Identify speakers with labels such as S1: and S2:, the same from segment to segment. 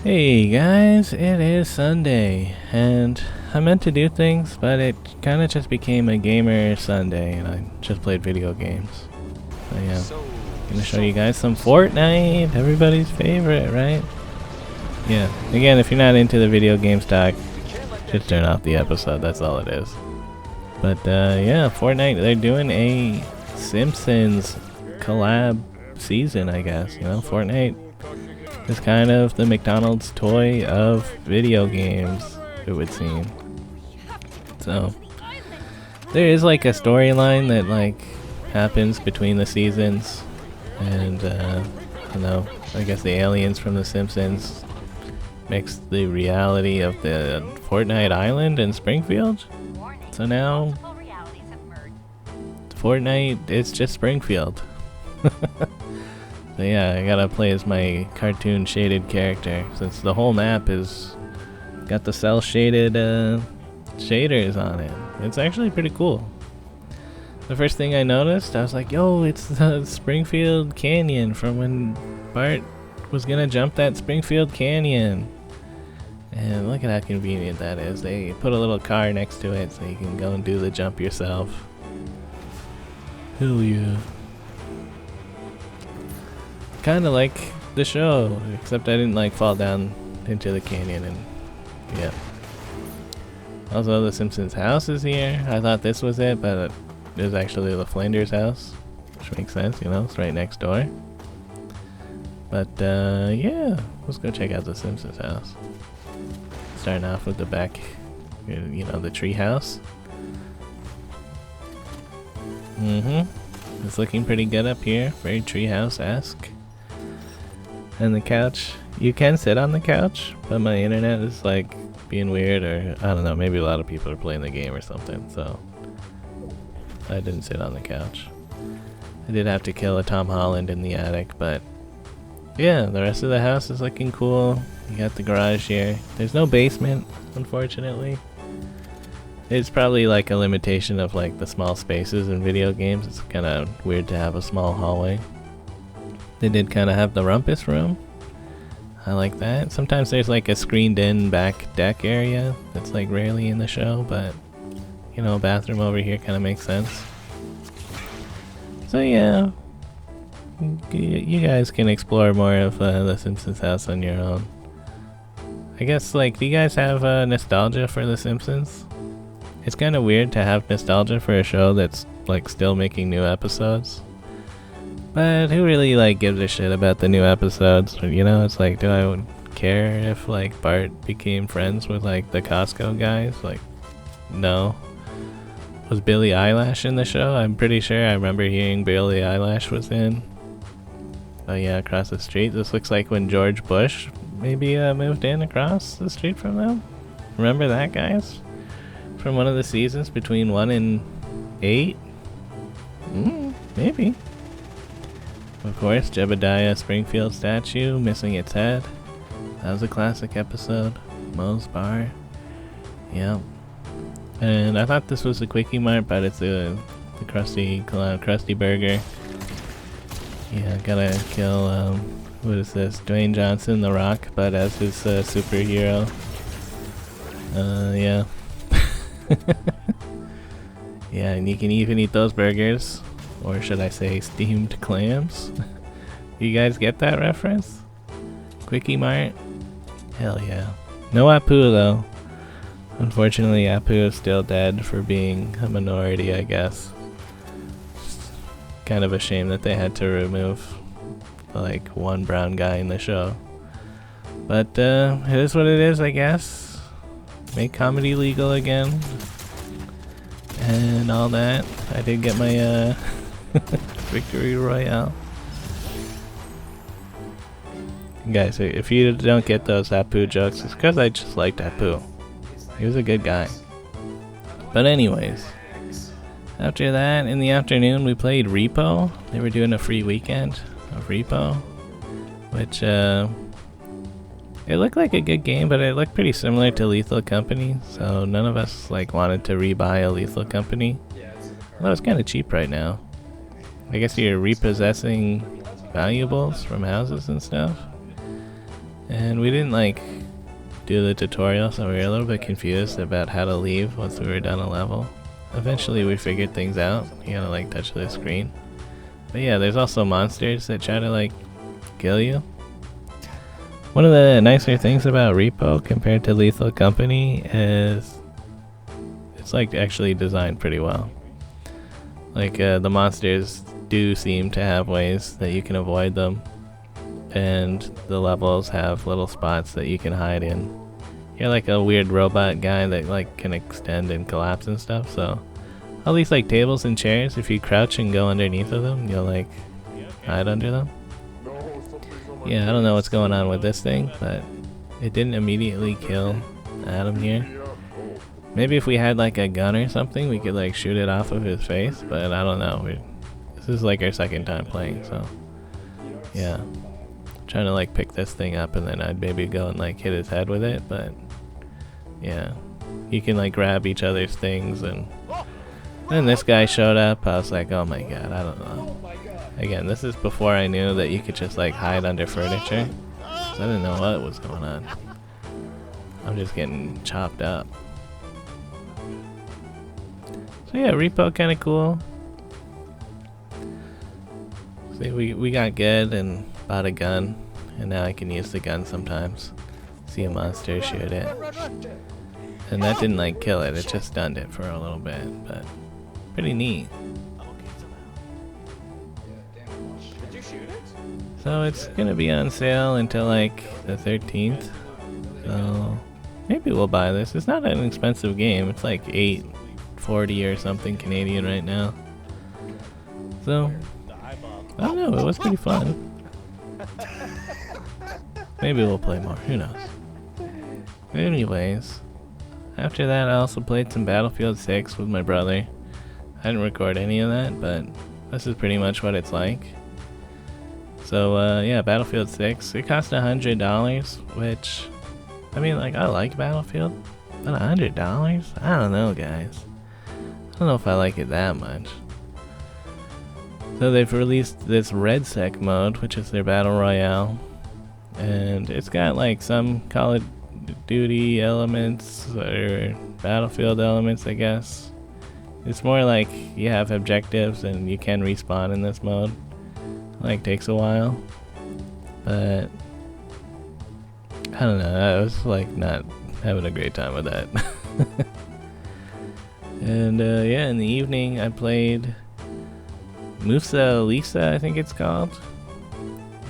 S1: Hey guys, it is Sunday, and I meant to do things, but it kind of just became a gamer Sunday, and I just played video games. So yeah, gonna show you guys some Fortnite, everybody's favorite, right? Yeah, again, if you're not into the video game stock, just turn off the episode, that's all it is. But yeah, Fortnite, they're doing a Simpsons collab season, I guess, you know, Fortnite. It's kind of the McDonald's toy of video games, it would seem. So, there is like a storyline that like happens between the seasons, and I don't know, I guess the aliens from The Simpsons mix the reality of the Fortnite Island in Springfield. So now, Fortnite is just Springfield. So yeah, I gotta play as my cartoon shaded character, since the whole map is got the cell shaded shaders on it. It's actually pretty cool. The first thing I noticed, I was like, yo, it's the Springfield Canyon from when Bart was gonna jump that Springfield Canyon. And look at how convenient that is. They put a little car next to it so you can go and do the jump yourself. Hell yeah. Kind of like the show, except I didn't like fall down into the canyon, and yeah. Also, the Simpsons house is here. I thought this was it, but it was actually the Flanders house, which makes sense, you know, it's right next door. But yeah, let's go check out the Simpsons house. Starting off with the back, you know, the tree house. It's looking pretty good up here, very treehouse-esque. And the couch, you can sit on the couch, but my internet is like being weird, or I don't know, maybe a lot of people are playing the game or something, so I didn't sit on the couch. I did have to kill a Tom Holland in the attic, but yeah, the rest of the house is looking cool. You got the garage here. There's no basement, unfortunately. It's probably like a limitation of like the small spaces in video games. It's kind of weird to have a small hallway. They did kind of have the rumpus room. I like that. Sometimes there's like a screened in back deck area that's like rarely in the show, but you know, a bathroom over here kind of makes sense. So yeah, you guys can explore more of the Simpsons house on your own. I guess, like, do you guys have nostalgia for The Simpsons? It's kind of weird to have nostalgia for a show that's like still making new episodes. But who really like gives a shit about the new episodes? You know, it's like, do I care if like Bart became friends with like the Costco guys? Like, no. Was Billie Eilish in the show? I'm pretty sure I remember hearing Billie Eilish was in. Oh yeah, across the street. This looks like when George Bush maybe moved in across the street from them. Remember that, guys? From one of the seasons between 1 and 8? Maybe. Of course, Jebediah Springfield statue missing its head. That was a classic episode. Moe's Bar. Yep. And I thought this was the Quickie Mart, but it's the Krusty Burger. Yeah, gotta kill, what is this? Dwayne Johnson, The Rock, but as his superhero. Yeah. Yeah, and you can even eat those burgers. Or should I say steamed clams? You guys get that reference? Quickie Mart? Hell yeah. No Apu though. Unfortunately, Apu is still dead for being a minority, I guess. Kind of a shame that they had to remove like one brown guy in the show. But it is what it is, I guess. Make comedy legal again. And all that. I did get my Victory Royale. Guys, if you don't get those Apu jokes, it's because I just liked Apu. He was a good guy. But anyways, after that, in the afternoon, we played Repo. They were doing a free weekend of Repo, which it looked like a good game, but it looked pretty similar to Lethal Company. So none of us like wanted to rebuy a Lethal Company. Although it's kind of cheap right now. I guess you're repossessing valuables from houses and stuff. And we didn't like do the tutorial, so we were a little bit confused about how to leave once we were done a level. Eventually we figured things out. You gotta like touch the screen. But yeah, there's also monsters that try to like kill you. One of the nicer things about Repo compared to Lethal Company is it's like actually designed pretty well. Like the monsters do seem to have ways that you can avoid them, and the levels have little spots that you can hide in. You're like a weird robot guy that like can extend and collapse and stuff, so all these like tables and chairs, if you crouch and go underneath of them, you'll like hide under them. Yeah, I don't know what's going on with this thing, but it didn't immediately kill Adam here. Maybe if we had like a gun or something, we could like shoot it off of his face, but I don't know. This is like our second time playing, so yeah. Trying to like pick this thing up and then I'd maybe go and like hit his head with it, but yeah. You can like grab each other's things, and then this guy showed up. I was like, oh my god, I don't know. Again, this is before I knew that you could just like hide under furniture, so I didn't know what was going on. I'm just getting chopped up. So yeah, Repo kinda cool. See, we got good and bought a gun, and now I can use the gun sometimes. See a monster, shoot it. And that didn't like kill it, it just stunned it for a little bit, but pretty neat. So it's gonna be on sale until like the 13th. So maybe we'll buy this. It's not an expensive game. It's like $8.40 or something Canadian right now. So I don't know, it was pretty fun. Maybe we'll play more, who knows. Anyways, after that I also played some Battlefield 6 with my brother. I didn't record any of that, but this is pretty much what it's like. So yeah, Battlefield 6, it cost $100, which, I mean, like, I like Battlefield, but $100? I don't know, guys. I don't know if I like it that much. So they've released this RedSec mode, which is their battle royale, and it's got like some Call of Duty elements or Battlefield elements, I guess. It's more like you have objectives and you can respawn in this mode. Like, takes a while, but I don't know, I was like not having a great time with that. And yeah, in the evening I played Musa Lisa, I think it's called.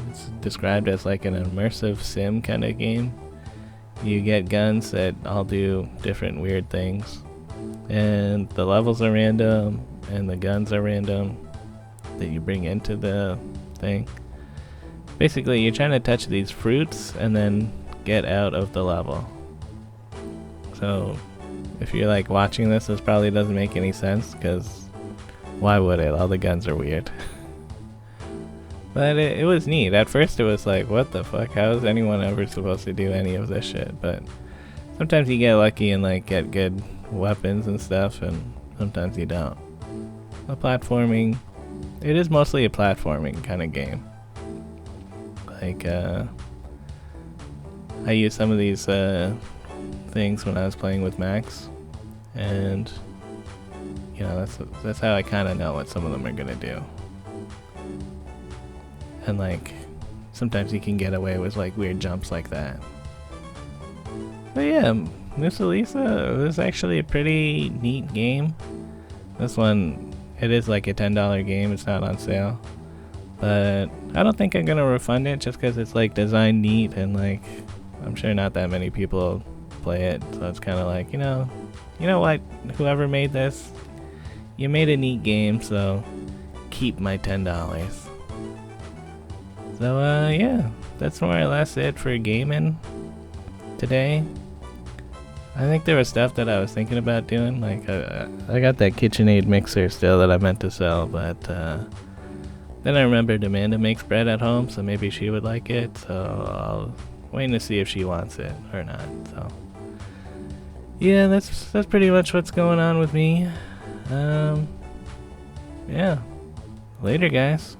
S1: It's described as like an immersive sim kind of game. You get guns that all do different weird things, and the levels are random and the guns are random that you bring into the thing. Basically, you're trying to touch these fruits and then get out of the level. So if you're like watching this probably doesn't make any sense, because why would it? All the guns are weird. But it was neat. At first it was like, what the fuck? How is anyone ever supposed to do any of this shit? But sometimes you get lucky and like get good weapons and stuff, and sometimes you don't. The platforming, it is mostly a platforming kind of game. Like, I used some of these things when I was playing with Max, and you know, that's how I kind of know what some of them are gonna do. And like, sometimes you can get away with like weird jumps like that. But yeah, Musa Lisa was actually a pretty neat game. This one, it is like a $10 game, it's not on sale. But I don't think I'm gonna refund it just because it's like designed neat, and like, I'm sure not that many people play it. So it's kind of like, you know what, whoever made this, you made a neat game, so keep my $10. So yeah, that's more or less it for gaming today. I think there was stuff that I was thinking about doing, like I got that KitchenAid mixer still that I meant to sell, but then I remembered Amanda makes bread at home, so maybe she would like it, so I'll wait to see if she wants it or not. So yeah, that's pretty much what's going on with me. Yeah, later guys.